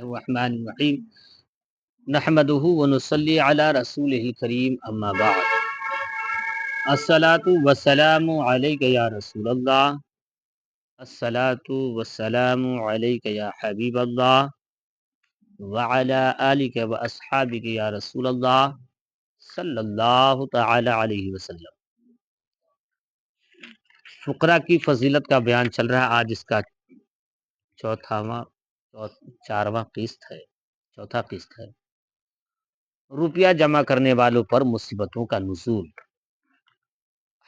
الرحمن الرحیم نحمده ونصلی علی رسولہ کریم اما بعد الصلاۃ والسلام علیک یا رسول اللہ الصلاۃ والسلام علیک یا حبیب اللہ وعلی آلک واصحابک یا رسول اللہ صلی اللہ تعالی علیہ وسلم۔ فقرہ کی فضیلت کا بیان چل رہا ہے۔ آج اس کا چوتھا قسط ہے۔ روپیہ جمع کرنے والوں پر مصیبتوں کا نزول۔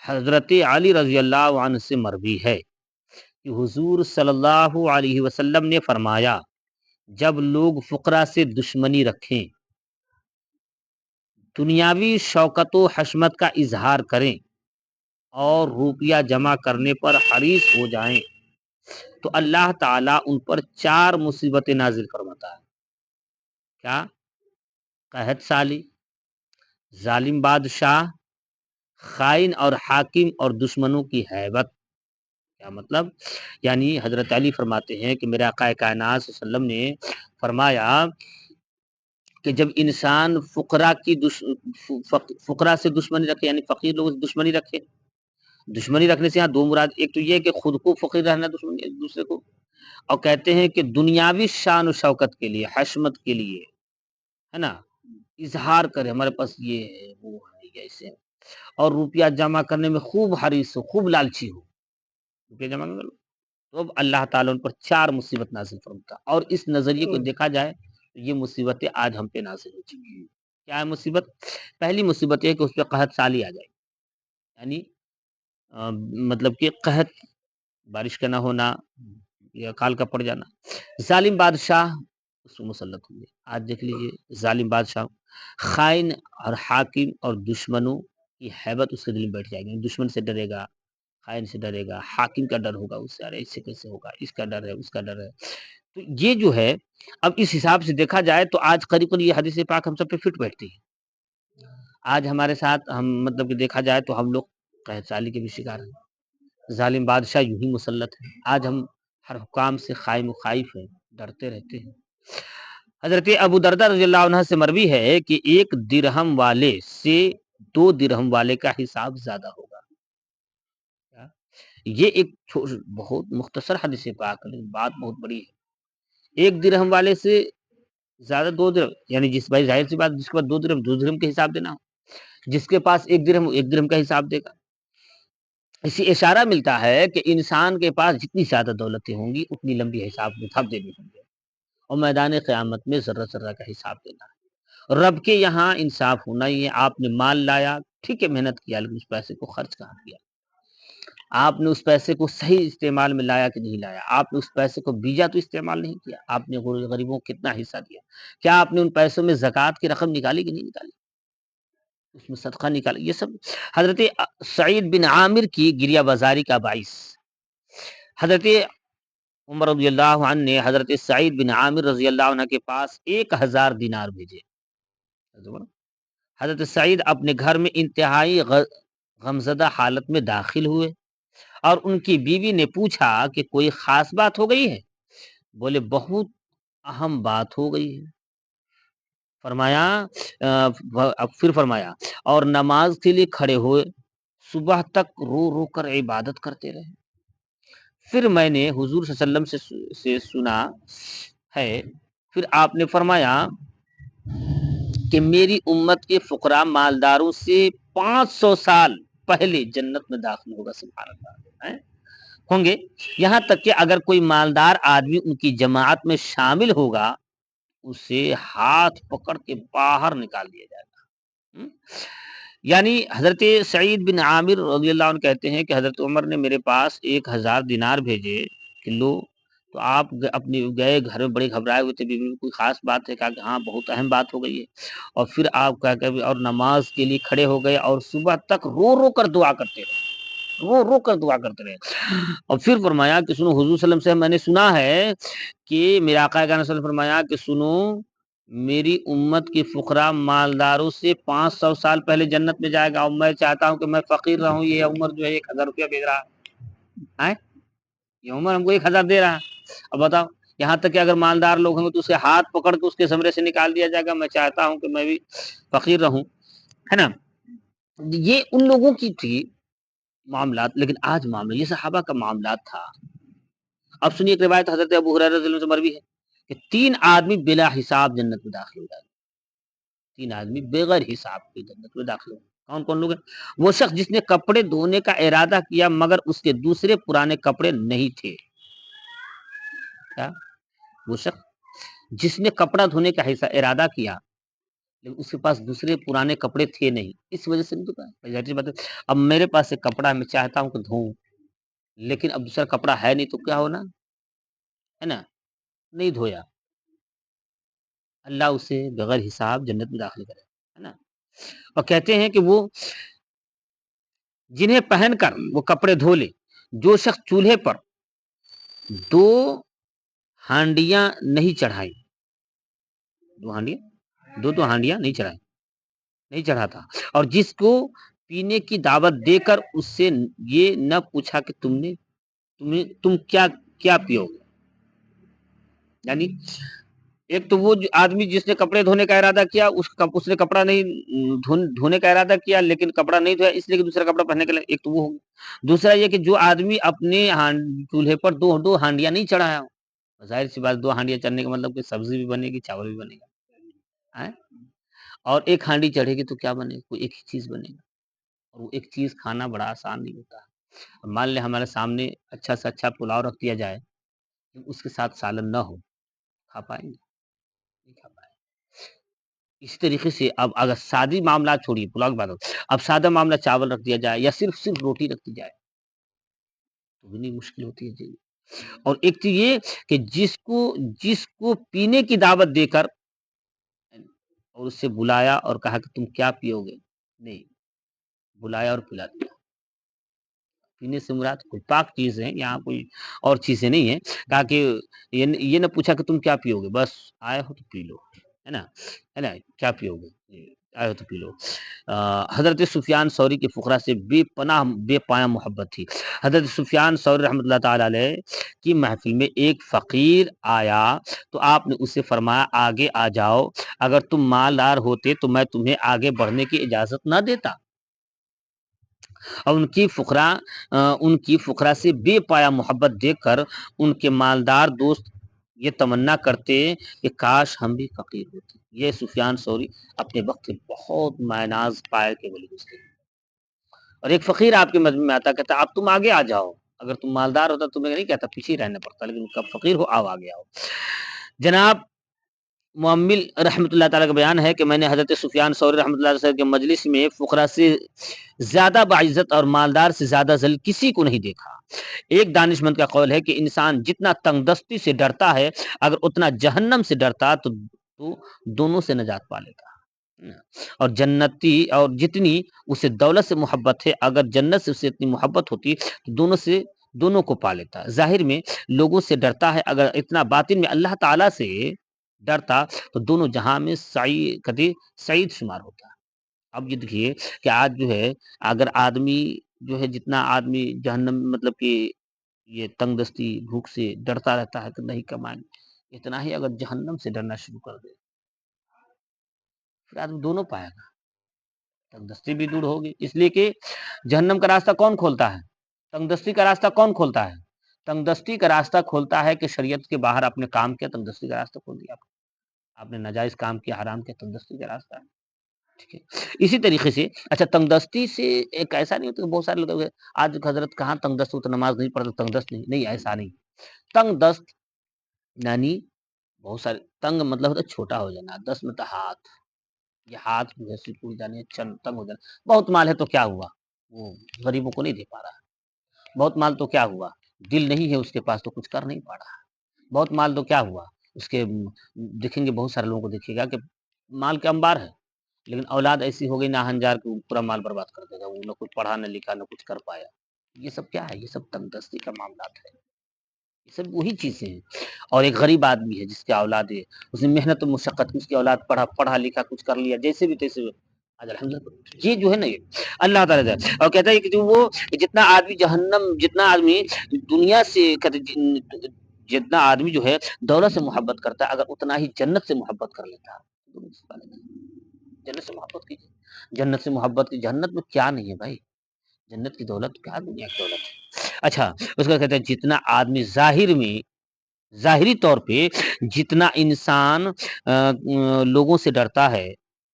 حضرت علی رضی اللہ عنہ سے مروی ہے کہ حضور صلی اللہ علیہ وسلم نے فرمایا، جب لوگ فقراء سے دشمنی رکھیں، دنیاوی شوکت و حشمت کا اظہار کریں اور روپیہ جمع کرنے پر حریص ہو جائیں تو اللہ تعالیٰ ان پر 4 مصیبتیں نازل فرماتا ہے۔ کیا؟ قحط سالی، ظالم بادشاہ، خائن اور حاکم اور دشمنوں کی ہیبت۔ کیا مطلب؟ یعنی حضرت علی فرماتے ہیں کہ میرے آقا کائنات صلی اللہ علیہ وسلم نے فرمایا کہ جب انسان فقراء سے دشمنی رکھے، یعنی فقیر لوگوں سے دشمنی رکھے، دشمنی رکھنے سے یہاں 2 مراد، ایک تو یہ کہ خود کو فقیر رہنا دشمنی دوسرے کو، اور کہتے ہیں کہ دنیاوی شان و شوکت کے لیے، حشمت کے لیے، ہے نا، اظہار کرے ہمارے پاس یہ ہے وہ ہے ایسے، اور روپیہ جمع کرنے میں خوب حریص ہو، خوب لالچی ہو، روپیہ جمع کر لو تو اب اللہ تعالیٰ ان پر 4 مصیبت نازل فرماتا۔ اور اس نظریے کو دیکھا جائے تو یہ مصیبتیں آج ہم پہ نازل ہو چکی ہیں۔ کیا ہے مصیبت؟ پہلی مصیبت یہ ہے کہ اس پہ قحط سالی آ جائے، یعنی مطلب کہ قحط، بارش کا نہ ہونا یا اکال کا پڑ جانا۔ ظالم بادشاہ اس کو مسلط ہوں گے۔ آج دیکھ لیجئے ظالم بادشاہ، خائن اور حاکم اور دشمنوں کی ہیبت اس کے دل میں بیٹھ جائے گی، دشمن سے ڈرے گا، خائن سے ڈرے گا، حاکم کا ڈر ہوگا اس سے، ارے اس سے کیسے ہوگا، اس کا ڈر ہے، اس کا ڈر ہے۔ تو یہ جو ہے، اب اس حساب سے دیکھا جائے تو آج قریب قریب یہ حدیث پاک ہم سب پہ فٹ بیٹھتی ہے۔ آج ہمارے ساتھ ہم مطلب کہ دیکھا جائے تو ہم لوگ قحط سالی کے بھی شکار ہیں، ظالم بادشاہ یوں ہی مسلط ہے، آج ہم ہر حکام سے خائم و خائف ہیں، ڈرتے رہتے ہیں۔ حضرت ابو دردہ رضی اللہ عنہ سے مروی ہے کہ 1 درہم والے سے 2 درہم والے کا حساب زیادہ ہوگا۔ یہ ایک بہت مختصر حدیث پاک ہے، بات بہت بڑی ہے۔ 1 درہم والے سے زیادہ 2 درہم، یعنی جس بھائی ظاہر سی بات، جس کے پاس 2 درہم 2 درہم کے حساب دینا ہو، جس کے پاس 1 درہم 1 درہم کا حساب دے گا۔ اسی اشارہ ملتا ہے کہ انسان کے پاس جتنی زیادہ دولتیں ہوں گی اتنی لمبی حساب کتاب دینے ہوں گے، اور میدان قیامت میں ذرہ ذرہ کا حساب دینا ہے۔ رب کے یہاں انصاف ہونا ہی ہے۔ آپ نے مال لایا، ٹھیک ہے، محنت کیا، لیکن اس پیسے کو خرچ کہاں کیا؟ آپ نے اس پیسے کو صحیح استعمال میں لایا کہ نہیں لایا؟ آپ نے اس پیسے کو بیجا تو استعمال نہیں کیا؟ آپ نے غریبوں کو کتنا حصہ دیا؟ کیا آپ نے ان پیسوں میں زکوٰۃ کی رقم نکالی کہ نہیں نکالی؟ اس میں صدقہ نکالا؟ یہ سب حضرت سعید بن عامر کی گریہ بازاری کا باعث، حضرت عمر رضی اللہ عنہ نے حضرت سعید بن عامر رضی اللہ عنہ کے پاس 1000 دینار بھیجے۔ حضرت سعید اپنے گھر میں انتہائی غمزدہ حالت میں داخل ہوئے اور ان کی بیوی نے پوچھا کہ کوئی خاص بات ہو گئی ہے؟ بولے بہت اہم بات ہو گئی ہے۔ پھر فرمایا اور نماز کے لیے کھڑے ہوئے، صبح تک رو رو کر عبادت کرتے رہے۔ پھر میں نے حضور صلی اللہ علیہ وسلم سے سنا ہے، پھر آپ نے فرمایا کہ میری امت کے فقراء مالداروں سے 500 سال پہلے جنت میں داخل ہوگا۔ سبحان اللہ، ہوں گے، یہاں تک کہ اگر کوئی مالدار آدمی ان کی جماعت میں شامل ہوگا اسے ہاتھ پکڑ کے باہر نکال دیا جائے گا۔ یعنی حضرت سعید بن عامر رضی اللہ عنہ کہتے ہیں کہ حضرت عمر نے میرے پاس 1000 دینار بھیجے کہ لو، تو آپ اپنے گئے گھر میں بڑے گھبرائے ہوئے تھے، بیوی میں کوئی خاص بات ہے؟ کہا کہ ہاں بہت اہم بات ہو گئی ہے۔ اور پھر آپ کہا کہ اور نماز کے لیے کھڑے ہو گئے اور صبح تک رو رو کر دعا کرتے رہے، رو رو کر دعا کرتے رہے۔ اور پھر فرمایا کہ سنو، حضور صلی اللہ علیہ وسلم سے میں نے سنا ہے کہ میرے آقا کائنات صلی اللہ علیہ وسلم فرمایا کہ سنو، میری امت کے فقراء مالداروں سے 500 سال پہلے جنت میں جائے گا، اور میں چاہتا ہوں کہ میں فقیر رہوں، یہ عمر جو ہے 1000 روپیہ بھیج رہا ہے، یہ عمر ہم کو 1000 دے رہا ہے۔ اب بتاؤ یہاں تک کہ اگر مالدار لوگ ہوں گے تو اسے ہاتھ پکڑ کے اس کے زمرے سے نکال دیا جائے گا. میں چاہتا ہوں کہ میں بھی فقیر رہوں، ہے نا. یہ ان لوگوں کی تھی معاملات. لیکن آج معاملہ یہ صحابہ کا معاملات تھا. اب سنیے ایک روایت حضرت ابو ہریرہ رضی اللہ عنہ سے مروی ہے کہ 3 آدمی بلا حساب جنت میں داخل ہو جائے. 3 آدمی بغیر حساب کے جنت میں داخل ہو. کون کون لوگ ہیں؟ وہ شخص جس نے کپڑے دھونے کا ارادہ کیا مگر اس کے دوسرے پرانے کپڑے نہیں تھے. کیا؟ وہ شخص جس نے کپڑا دھونے کا ارادہ کیا لیکن اس کے پاس دوسرے پرانے کپڑے تھے نہیں، اس وجہ سے نہیں دھوتا. اب میرے پاس ایک کپڑا ہے، میں چاہتا ہوں کہ دھوؤں، لیکن اب دوسرا کپڑا ہے نہیں تو کیا ہونا ہے نا، نہیں دھویا. اللہ اسے بغیر حساب جنت میں داخل کرے، ہے نا. اور کہتے ہیں کہ وہ جنہیں پہن کر وہ کپڑے دھو لے، جو شخص چولہے پر 2 ہانڈیاں نہیں چڑھائی، 2 ہانڈیاں نہیں چڑھا تھا، اور جس کو پینے کی دعوت دے کر اس سے یہ نہ پوچھا کہ تم کیا پیو گے. یعنی ایک تو وہ آدمی جس نے کپڑے دھونے کا ارادہ کیا، اس نے کپڑا نہیں دھونے کا ارادہ کیا لیکن کپڑا نہیں دھویا اس لیے کہ دوسرا کپڑا پہننے کے لیے. ایک تو وہ ہوگا. دوسرا یہ کہ جو آدمی اپنے چولہے پر 2 ہانڈیاں نہیں چڑھایا. ظاہر سی بات 2 ہانڈیاں چڑھنے کا مطلب کہ سبزی بھی بنے گی، چاول بھی بنے گا، اور 1 ہانڈی چڑھے گی تو کیا بنے گا؟ کوئی ایک ہی چیز بنے گا. اور وہ ایک چیز کھانا بڑا آسان نہیں ہوتا. مان لیں ہمارے سامنے اچھا سے اچھا پلاؤ رکھ دیا جائے، اس کے ساتھ سالن نہ ہو، کھا پائیں گے؟ نہیں کھا پائیں. اس طریقے سے اب اگر سادی معاملات چھوڑیے، پلاؤ کی بات ہو، اب سادہ معاملہ چاول رکھ دیا جائے یا صرف روٹی رکھ دی جائے تو بھی نہیں، مشکل ہوتی ہے جی. اور ایک چیز یہ کہ جس کو پینے کی دعوت دے کر اور اس سے بلایا اور کہا کہ تم کیا پیو گے، نہیں، بلایا اور پلا دیا. پینے سے مراد کوئی پاک چیز ہے، یہاں کوئی اور چیزیں نہیں ہیں. کہا کہ یہ نہ پوچھا کہ تم کیا پیو گے، بس آئے ہو تو پی لو، ہے نا کیا پیو گے، آئے ہو تو پی لو. حضرت سفیان ثوری کے فقراء سے بے پایا محبت تھی. حضرت سفیان ثوری رحمۃ اللہ تعالی علیہ کی محفل میں ایک فقیر آیا تو آپ نے اسے فرمایا آگے آ جاؤ، اگر تم مالدار ہوتے تو میں تمہیں آگے بڑھنے کی اجازت نہ دیتا. اور ان کی فقراء سے بے پایا محبت دیکھ کر ان کے مالدار دوست یہ تمنا کرتے کہ کاش ہم بھی فقیر ہوتے. یہ سفیان ثوری اپنے وقت بہت معناز پائے کے ولی تھے. اور ایک فقیر آپ کے مجمع میں آتا کہتا اب تم آگے آ جاؤ، اگر تم مالدار ہوتا تمہیں نہیں کہتا پیچھے رہنا پڑتا، لیکن کب فقیر ہو آؤ آگے آؤ. جناب معمل رحمۃ اللہ تعالیٰ کا بیان ہے کہ میں نے حضرت سفیان ثوری رحمۃ اللہ علیہ کے مجلس میں فقراء سے زیادہ باعزت اور مالدار سے زیادہ ذلیل کسی کو نہیں دیکھا. ایک دانشمند کا قول ہے کہ انسان جتنا تنگ دستی سے ڈرتا ہے اگر اتنا جہنم سے ڈرتا تو دونوں سے نجات پا لیتا. اور جنتی اور جتنی اسے دولت سے محبت ہے اگر جنت سے اسے اتنی محبت ہوتی تو دونوں کو پا لیتا. ظاہر میں لوگوں سے ڈرتا ہے، اگر اتنا باطن میں اللہ تعالیٰ سے ڈرتا تو دونوں جہاں میں سعید شمار ہوتا. اب یہ دیکھیے کہ آج جو ہے اگر آدمی جو ہے جتنا آدمی جہنم مطلب کہ یہ تنگ دستی بھوک سے ڈرتا رہتا ہے کہ نہیں کمائیں، اتنا ہی اگر جہنم سے ڈرنا شروع کر دے پھر آدمی دونوں پائے گا، تنگ دستی بھی دور ہوگی. اس لیے کہ جہنم کا راستہ کون کھولتا ہے؟ تنگ دستی کا راستہ کون کھولتا ہے؟ تنگ دستی کا راستہ کھولتا ہے کہ شریعت کے باہر اپنے کام کیا، تنگ دستی کا راستہ کھول دیا. آپ نے ناجائز کام کیا، حرام کیا، تنگ دستی کا راستہ ہے. ٹھیک ہے. اسی طریقے سے اچھا تنگ دستی سے ایک ایسا نہیں ہوتا کہ بہت سارے لوگ آج حضرت کہاں تنگ دست ہو تو نماز نہیں پڑھتا، تنگ دست نہیں، ایسا نہیں. تنگ دست یعنی بہت سارے تنگ مطلب ہوتا ہے چھوٹا ہو جانا، دست مطلب ہاتھ، یہ ہاتھ جیسے ٹوٹ جانے، تنگ ہو جانا. بہت مال ہے تو کیا ہوا، وہ غریبوں کو نہیں دے پا رہا. بہت مال تو کیا ہوا، دل نہیں ہے اس کے پاس تو کچھ کر نہیں پا رہا. بہت مال تو کیا ہوا، اس کے دیکھیں گے بہت سارے لوگوں کو دیکھیے گا کہ مال کے انبار ہے لیکن اولاد ایسی ہو گئی نہ ہنجار کو پورا مال برباد کر دے گا، وہ نہ کچھ پڑھا نہ لکھا نہ کچھ کر پایا. یہ سب کیا ہے؟ یہ سب تنگ دستی کا معاملات ہے. یہ سب وہی چیزیں ہیں. اور ایک غریب آدمی ہے جس کی اولاد ہے، اس نے محنت و مشقت کی، اس کی اولاد پڑھا لکھا کچھ کر لیا جیسے بھی تیسے، یہ جو ہے نا یہ اللہ تعالیٰ اور کہتا ہے کہ وہ جتنا آدمی دنیا سے جتنا آدمی جو ہے دولت سے محبت کرتا ہے، اگر اتنا ہی جنت سے محبت کر لیتا ہے، جنت سے محبت کیجیے، جنت سے محبت کی، جنت میں کیا نہیں ہے بھائی، جنت کی دولت کیا دنیا کی دولت ہے۔ اچھا، اس کا کہتے ہیں جتنا آدمی ظاہر میں، ظاہری طور پہ جتنا انسان لوگوں سے ڈرتا ہے،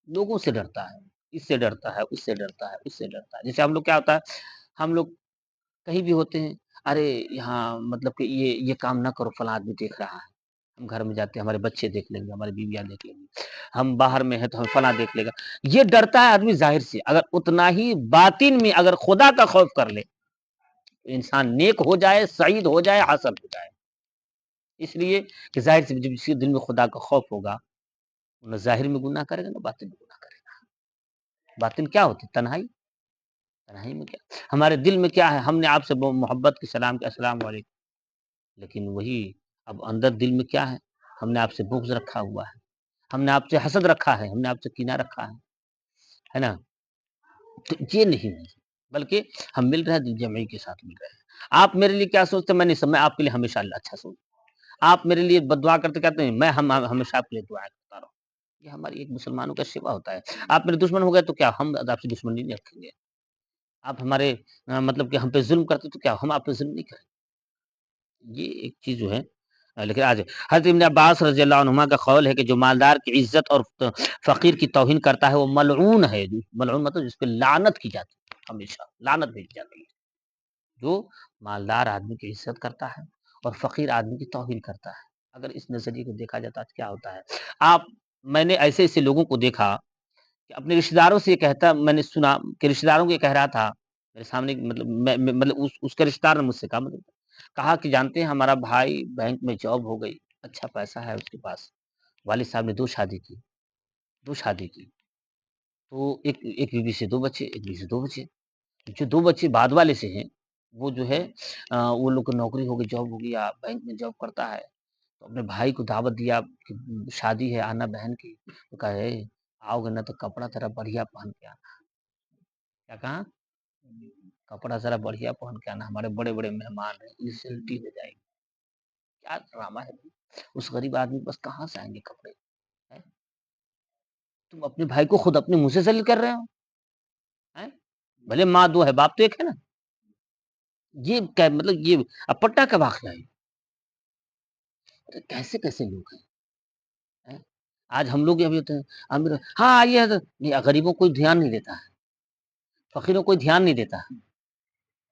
لوگوں سے ڈرتا ہے، اس سے ڈرتا ہے، اس سے ڈرتا ہے، اس سے ڈرتا ہے، جیسے ہم لوگ کیا ہوتا ہے، ہم لوگ کہیں بھی ہوتے ہیں، ارے یہاں مطلب کہ یہ کام نہ کرو، فلاں آدمی دیکھ رہا ہے، ہم گھر میں جاتے ہیں، ہمارے بچے دیکھ لیں گے، ہماری بیویاں دیکھ لیں گے، ہم باہر میں ہیں تو ہم فلاں دیکھ لے گا، یہ ڈرتا ہے آدمی ظاہر سے، اگر اتنا ہی باطن میں اگر خدا کا خوف کر لے تو انسان نیک ہو جائے، سعید ہو جائے، حاصل ہو جائے۔ اس لیے کہ ظاہر سے جب کسی دل میں خدا کا خوف ہوگا، نہ ظاہر میں گناہ کرے گا، نہ باطن میں گناہ کرے گا۔ باطن کیا ہوتی ہے؟ تنہائی، تنہائی میں کیا، ہمارے دل میں کیا ہے، ہم نے آپ سے محبت کی سلام کیا، السلام علیکم، لیکن وہی اب اندر دل میں کیا ہے، ہم نے آپ سے بغض رکھا ہوا ہے، ہم نے آپ سے حسد رکھا ہے، ہم نے آپ سے کینہ رکھا ہے نا، تو یہ نہیں ہے، بلکہ ہم مل رہے ہیں دل جمعی کے ساتھ مل رہے ہیں۔ آپ میرے لیے کیا سوچتے ہیں، میں نہیں سب، میں آپ کے لیے ہمیشہ اللہ اچھا سوچتا ہوں، آپ میرے لیے بد دعا کرتے کہتے ہیں، میں ہمیشہ آپ کے لیے دعا کرتا رہا ہوں۔ یہ ہماری ایک مسلمانوں کا شیوا ہوتا ہے۔ آپ میرے دشمن ہو گئے تو کیا ہم آپ سے دشمنی نہیں رکھیں گے، آپ ہمارے مطلب کہ ہم پہ ظلم کرتے تو کیا ہم آپ پہ ظلم نہیں کریں، یہ ایک چیز جو ہے۔ لیکن آج حضرت ابن عباس رضی اللہ عنہما کا قول ہے کہ جو مالدار کی عزت اور فقیر کی توہین کرتا ہے وہ ملعون ہے، ملعون مطلب جس پہ لعنت کی جاتی ہے، ہمیشہ لعنت بھیج جاتی ہے۔ جو مالدار آدمی کی عزت کرتا ہے اور فقیر آدمی کی توہین کرتا ہے، اگر اس نظریے کو دیکھا جاتا ہے کیا ہوتا ہے، میں نے ایسے ایسے لوگوں کو دیکھا کہ اپنے رشتہ داروں سے یہ کہتا، میں نے سنا کہ رشتہ داروں کو یہ کہہ رہا تھا میرے سامنے، مطلب مطلب اس کا رشتہ دار نے مجھ سے کہا، مطلب کہا کہ جانتے ہیں ہمارا بھائی بینک میں جاب ہو گئی، اچھا پیسہ ہے اس کے پاس، والد صاحب نے دو شادی کی، تو ایک بیوی سے دو بچے، ایک بیوی سے دو بچے، جو دو بچے بعد والے سے ہیں وہ جو ہے وہ لوگ کو نوکری ہو گئی، جاب ہو گیا، بینک میں جاب کرتا ہے، تو اپنے بھائی کو دعوت دیا کہ شادی ہے آنا بہن کی، تو کہا آؤ گے نا تو کپڑا ذرا بڑھیا پہن کے آنا، کیا کہا، کپڑا ذرا بڑھیا پہن کے آنا، ہمارے بڑے بڑے مہمان ہیں، انسلٹی ہو جائے گی، کیا ڈرامہ ہے اس غریب آدمی بس کہاں سے آئیں گے کپڑے، تم اپنے بھائی کو خود اپنے منہ سے ذلیل کر رہے ہو، بھلے ماں دو ہے باپ تو ایک ہے نا، یہ مطلب یہ پٹا کا واقعہ ہے، کیسے کیسے لوگ ہیں، آج ہم لوگ ابھی ہوتے ہیں ہاں آئیے حضرت، غریبوں کو کوئی دھیان نہیں دیتا ہے، فقیروں کو کوئی دھیان نہیں دیتا،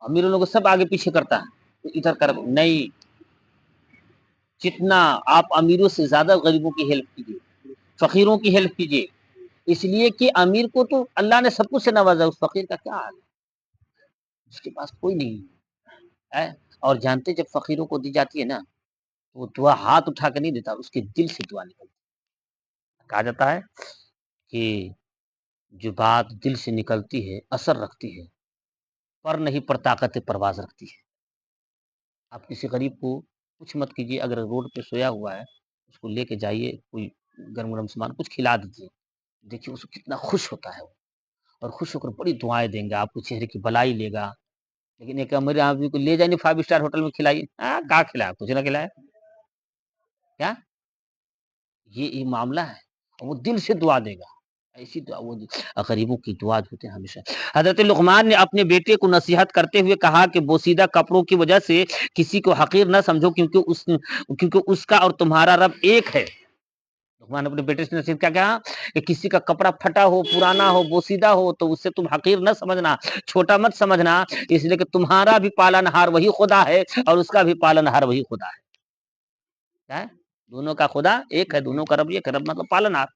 امیروں لوگوں کو سب آگے پیچھے کرتا ہے، ادھر کر نہیں، جتنا آپ امیروں سے زیادہ غریبوں کی ہیلپ کیجیے، فقیروں کی ہیلپ کیجیے، اس لیے کہ امیر کو تو اللہ نے سب کچھ سے نوازا، اس فقیر کا کیا حال ہے، اس کے پاس کوئی نہیں ہے، اور جانتے جب فقیروں کو دی جاتی ہے نا، وہ دعا ہاتھ اٹھا کے نہیں دیتا، اس کے دل سے دعا نکلتی ہے، کہا جاتا ہے کہ جو بات دل سے نکلتی ہے اثر رکھتی ہے، پر نہیں پر طاقت پرواز رکھتی ہے۔ آپ کسی غریب کو کچھ مت کیجیے، اگر روڈ پہ سویا ہوا ہے اس کو لے کے جائیے، کوئی گرم گرم سامان کچھ کھلا دیجیے، دیکھیے اس کو کتنا خوش ہوتا ہے وہ، اور خوش ہو کر بڑی دعائیں دیں گا، آپ کو چہرے کی بلائی لے گا۔ لیکن ایک امیر آدمی کو لے جائیں 5 اسٹار ہوٹل میں کھلائیے، کہاں کھلایا، کچھ نہ کھلایا، کیا یہ معاملہ ہے، اور وہ دل سے دعا دے گا، ایسی دعا، وہ غریبوں کی دعا ہوتے ہیں ہمیشہ۔ حضرت لقمان نے اپنے بیٹے کو نصیحت کرتے ہوئے کہا کہ بوسیدہ کپڑوں کی وجہ سے کسی کو حقیر نہ سمجھو، کیونکہ اس کا اور تمہارا رب ایک ہے۔ لقمان نے اپنے بیٹے سے نصیحت کیا کہا کہ کسی کا کپڑا پھٹا ہو، پرانا ہو، بوسیدہ ہو تو اس سے تم حقیر نہ سمجھنا، چھوٹا مت سمجھنا، اس لیے کہ تمہارا بھی پالنہار وہی خدا ہے اور اس کا بھی پالنہار وہی خدا ہے، دونوں کا خدا ایک ہے، دونوں کا رب ایک ہے، رب مطلب پالنہار،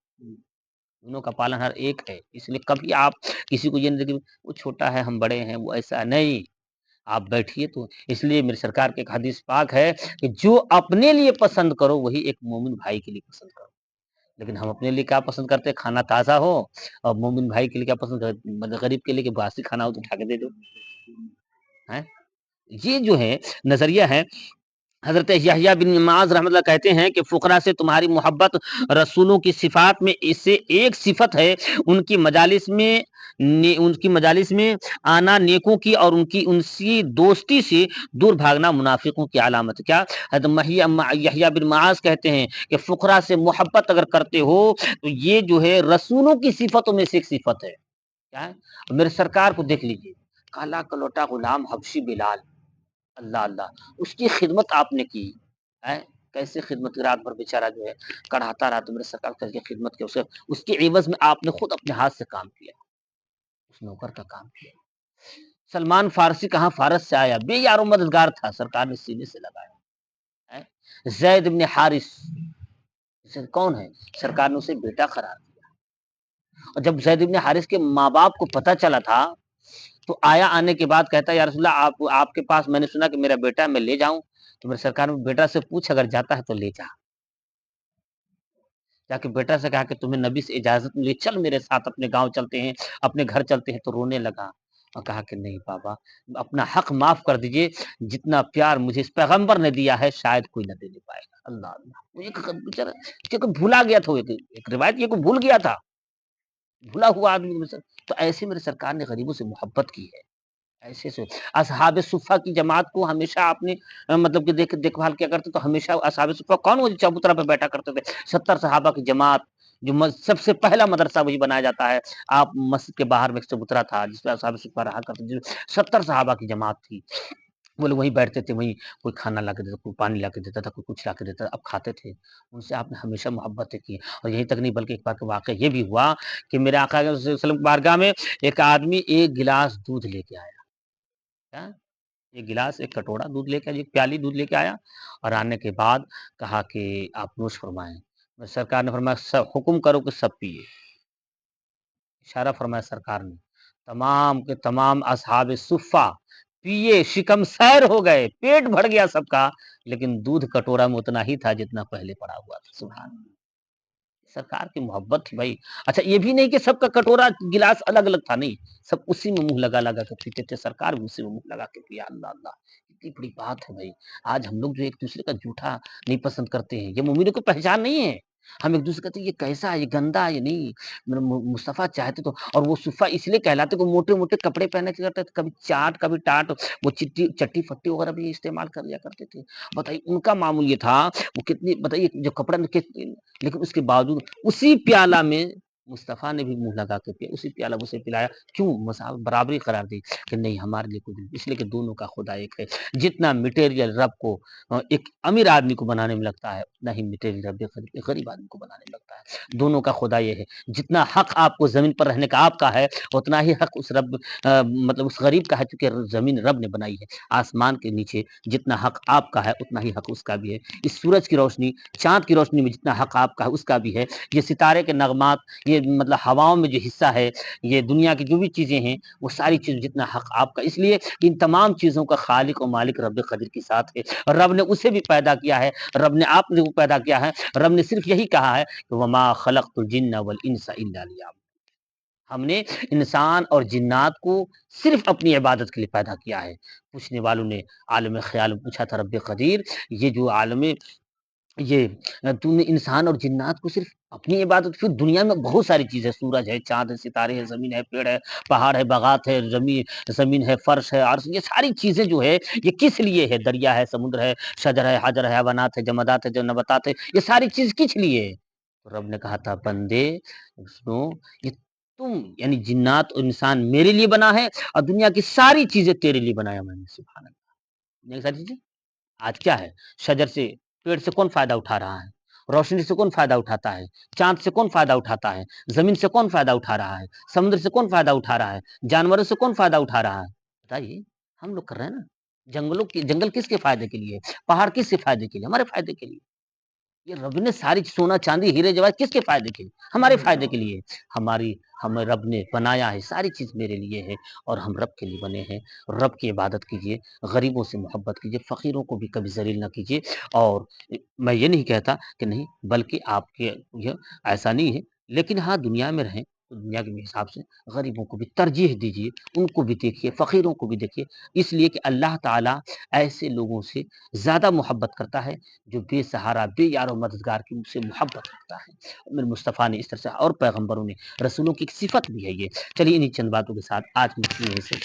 دونوں کا پالنہار ایک ہے۔ اس لیے کبھی آپ کسی کو یہ نہیں کہ وہ چھوٹا ہے ہم بڑے ہیں، وہ ایسا نہیں، آپ بیٹھیے تو، اس لیے میری سرکار کے ایک حدیث پاک ہے کہ جو اپنے لیے پسند کرو وہی ایک مومن بھائی کے لیے پسند کرو، لیکن ہم اپنے لیے کیا پسند کرتے ہیں، کھانا تازہ ہو، اور مومن بھائی کے لیے کیا پسند کرتے، غریب کے لیے کہ باسی کھانا ہو تو اٹھا کے دے دو، یہ جو ہے نظریہ ہے۔ حضرت یحییٰ بن معاذ رحمۃ اللہ کہتے ہیں کہ فقراء سے تمہاری محبت رسولوں کی صفات میں اس سے ایک صفت ہے، ان کی مجالس میں ان کی مجالس میں آنا نیکوں کی اور انسی دوستی سے دور بھاگنا منافقوں کی علامت ہے۔ کیا حضرت یحییٰ بن معاذ کہتے ہیں کہ فقراء سے محبت اگر کرتے ہو تو یہ جو ہے رسولوں کی صفتوں میں سے ایک صفت ہے۔ کیا ہے؟ میرے سرکار کو دیکھ لیجیے، کالا کلوٹا غلام حبشی بلال، اللہ اللہ، اس کی خدمت آپ نے کی ہے، کیسے خدمت کی، رات بھر بیچارہ جو ہے کڑھاتا رہا تو میرے سرکار کر کے خدمت کی، اس کے عوض میں آپ نے خود اپنے ہاتھ سے کام کیا، اس نوکر کا کام کیا۔ سلمان فارسی کہاں فارس سے آیا، بے یار و مددگار تھا، سرکار نے سینے سے لگایا ہے۔ زید بن حارث کون ہے، سرکار نے اسے بیٹا قرار دیا، اور جب زید بن حارث کے ماں باپ کو پتہ چلا تھا تو آیا، آنے کے بعد کہتا ہے یا رسول اللہ آپ کے پاس میں نے سنا کہ میرا بیٹا ہے، میں لے جاؤں؟ تو میرے سرکار نے بیٹا سے پوچھ، اگر جاتا ہے تو لے جا کے بیٹا سے کہا کہ تمہیں نبی سے اجازت ملی، چل میرے ساتھ اپنے گاؤں چلتے ہیں، اپنے گھر چلتے ہیں، تو رونے لگا اور کہا کہ نہیں بابا، اپنا حق معاف کر دیجئے، جتنا پیار مجھے اس پیغمبر نے دیا ہے شاید کوئی نہ دے پائے گا۔ اللہ اللہ، وہ ایک بیچارہ کہ بھولا گیا تھا، ایک روایت یہ کو بھول گیا تھا، بھولا ہوا آدمی، تو ایسے میرے سرکار نے غریبوں سے محبت کی ہے، ایسے سے اصحاب صفہ کی جماعت کو ہمیشہ آپ نے مطلب کہ دیکھ بھال کیا کرتے، تو ہمیشہ اصحاب صفہ کون، وہ چبوترا پہ بیٹھا کرتے تھے، 70 صحابہ کی جماعت، جو سب سے پہلا مدرسہ وہی بنایا جاتا ہے، آپ مسجد کے باہر میں ایک چبوترا تھا جس پہ اصحاب صفہ رہا کرتے تھے، 70 صحابہ کی جماعت تھی، وہ لوگ وہیں بیٹھتے تھے، وہیں کوئی کھانا لا کے دیتا، کوئی پانی لا کے دیتا تھا، کوئی کچھ لا کے دیتا تھا، اب کھاتے تھے، ان سے آپ نے ہمیشہ محبتیں کی، اور یہیں تک نہیں بلکہ ایک بار کا واقعہ یہ بھی ہوا کہ میرے آقا صلی اللہ علیہ وسلم کی بارگاہ میں ایک آدمی ایک گلاس دودھ لے کے آیا، ایک گلاس، ایک کٹورا دودھ لے کے آیا، ایک پیالی دودھ لے کے آیا، اور آنے کے بعد کہا کہ آپ نوش فرمائیں، سرکار نے فرمایا حکم کرو کہ سب پیے، اشارہ فرمایا سرکار نے، تمام کے تمام اصحاب صفہ پیے، شکم سیر ہو گئے، پیٹ بھر گیا سب کا، لیکن دودھ کٹورا میں اتنا ہی تھا جتنا پہلے پڑا ہوا تھا، سبحان اللہ، سرکار کی محبت تھی بھائی۔ اچھا یہ بھی نہیں کہ سب کا کٹورا گلاس الگ الگ تھا، نہیں، سب اسی میں منہ لگا لگا کے پیتے تھے، سرکار بھی اسی میں منہ لگا کے پیا، اللہ اللہ، کتنی بڑی بات ہے بھائی۔ آج ہم لوگ جو ایک دوسرے کا جھوٹا نہیں پسند کرتے ہیں، یہ مومنوں کو پہچان نہیں ہے، ہم ایک دوسرے کہتے ہیں یہ کیسا ہے، یہ گندا ہے، یہ نہیں، مصطفیٰ چاہتے تو، اور وہ صفہ اس لیے کہلاتے کہ موٹے موٹے کپڑے پہنے کرتے تھے، کبھی چاٹ کبھی ٹاٹ، وہ چٹی پھٹی وغیرہ بھی استعمال کر لیا کرتے تھے، بتائیے ان کا معمول یہ تھا، وہ کتنی، بتائیے جو کپڑا، لیکن اس کے باوجود اسی پیالہ میں مصطفیٰ نے بھی منہ لگا کے پیا، اسی پیالہ اسے پلایا، کیوں؟ برابری قرار دی کہ نہیں ہمارے لیے کوئی، اس لیے کہ دونوں کا خدا ایک ہے، جتنا مٹیریل رب کو ایک امیر آدمی کو بنانے میں لگتا ہے، اتنا ہی مٹیریل رب ایک غریب آدمی کو بنانے میں لگتا ہے، دونوں کا خدا یہ ہے، جتنا حق آپ کو زمین پر رہنے کا آپ کا ہے، اتنا ہی حق اس رب مطلب اس غریب کا ہے، کیونکہ زمین رب نے بنائی ہے، آسمان کے نیچے جتنا حق آپ کا ہے اتنا ہی حق اس کا بھی ہے، اس سورج کی روشنی، چاند کی روشنی میں جتنا حق آپ کا ہے اس کا بھی ہے، یہ ستارے کے نغمات، یہ مطلب ہواؤں میں جو حصہ ہے، یہ دنیا کی جو بھی چیزیں ہیں، وہ ساری چیز جتنا حق آپ کا، اس لیے ان تمام چیزوں کا خالق و مالک رب قدیر کے ساتھ ہے، اور رب نے اسے بھی پیدا کیا ہے، رب نے آپ نے وہ پیدا کیا ہے، رب نے صرف یہی کہا ہے کہ وما خلقت الجن والانس الا لیعبدون، ہم نے انسان اور جنات کو صرف اپنی عبادت کے لیے پیدا کیا ہے۔ پوچھنے والوں نے عالم خیال میں پوچھا تھا، رب قدیر یہ جو عالم، یہ تو نے انسان اور جنات کو صرف اپنی عبادت، پھر دنیا میں بہت ساری چیزیں، سورج ہے، چاند ہے، ستارے ہے، زمین ہے، پیڑ ہے، پہاڑ ہے، باغات ہے، زمین ہے، فرش ہے، عرش، یہ ساری چیزیں جو ہے یہ کس لیے ہے، دریا ہے، سمندر ہے، شجر ہے، حجر ہے، حیوانات ہے، جمادات ہے، جو نباتات ہے، یہ ساری چیز کس لیے ہے؟ تو رب نے کہا تھا بندے سنو، یہ تم یعنی جنات اور انسان میرے لیے بنا ہے، اور دنیا کی ساری چیزیں تیرے لیے بنایا میں نے، سبحان اللہ، دنیا کی ساری چیزیں، آج کیا ہے، شجر سے، پیڑ سے کون فائدہ اٹھا رہا ہے، روشنی سے کون فائدہ اٹھاتا ہے، چاند سے کون فائدہ اٹھاتا ہے، زمین سے کون فائدہ اٹھا رہا ہے، سمندر سے کون فائدہ اٹھا رہا ہے، جانوروں سے کون فائدہ اٹھا رہا ہے، بتائیے، ہم لوگ کر رہے ہیں نا، جنگل کس کے فائدے کے لیے، پہاڑ کس کے فائدے کے لیے، ہمارے فائدے کے لیے، یہ رب نے ساری سونا چاندی ہیرے جواہر کس کے فائدے کے لیے، ہمارے فائدے کے لیے، ہمیں رب نے بنایا ہے، ساری چیز میرے لیے ہے، اور ہم رب کے لیے بنے ہیں، رب کی عبادت کیجیے، غریبوں سے محبت کیجیے، فقیروں کو بھی کبھی ذلیل نہ کیجیے، اور میں یہ نہیں کہتا کہ نہیں، بلکہ آپ کے یہ ایسا نہیں ہے، لیکن ہاں دنیا میں رہیں، تو دنیا کے حساب سے غریبوں کو بھی ترجیح دیجیے، ان کو بھی دیکھیے، فقیروں کو بھی دیکھیے، اس لیے کہ اللہ تعالیٰ ایسے لوگوں سے زیادہ محبت کرتا ہے جو بے سہارا، بے یار و مددگار کی سے محبت کرتا ہے۔ میرے مصطفیٰ نے اس طرح سے، اور پیغمبروں نے، رسولوں کی ایک صفت بھی ہے یہ۔ چلیے انہی چند باتوں کے ساتھ آج کی سے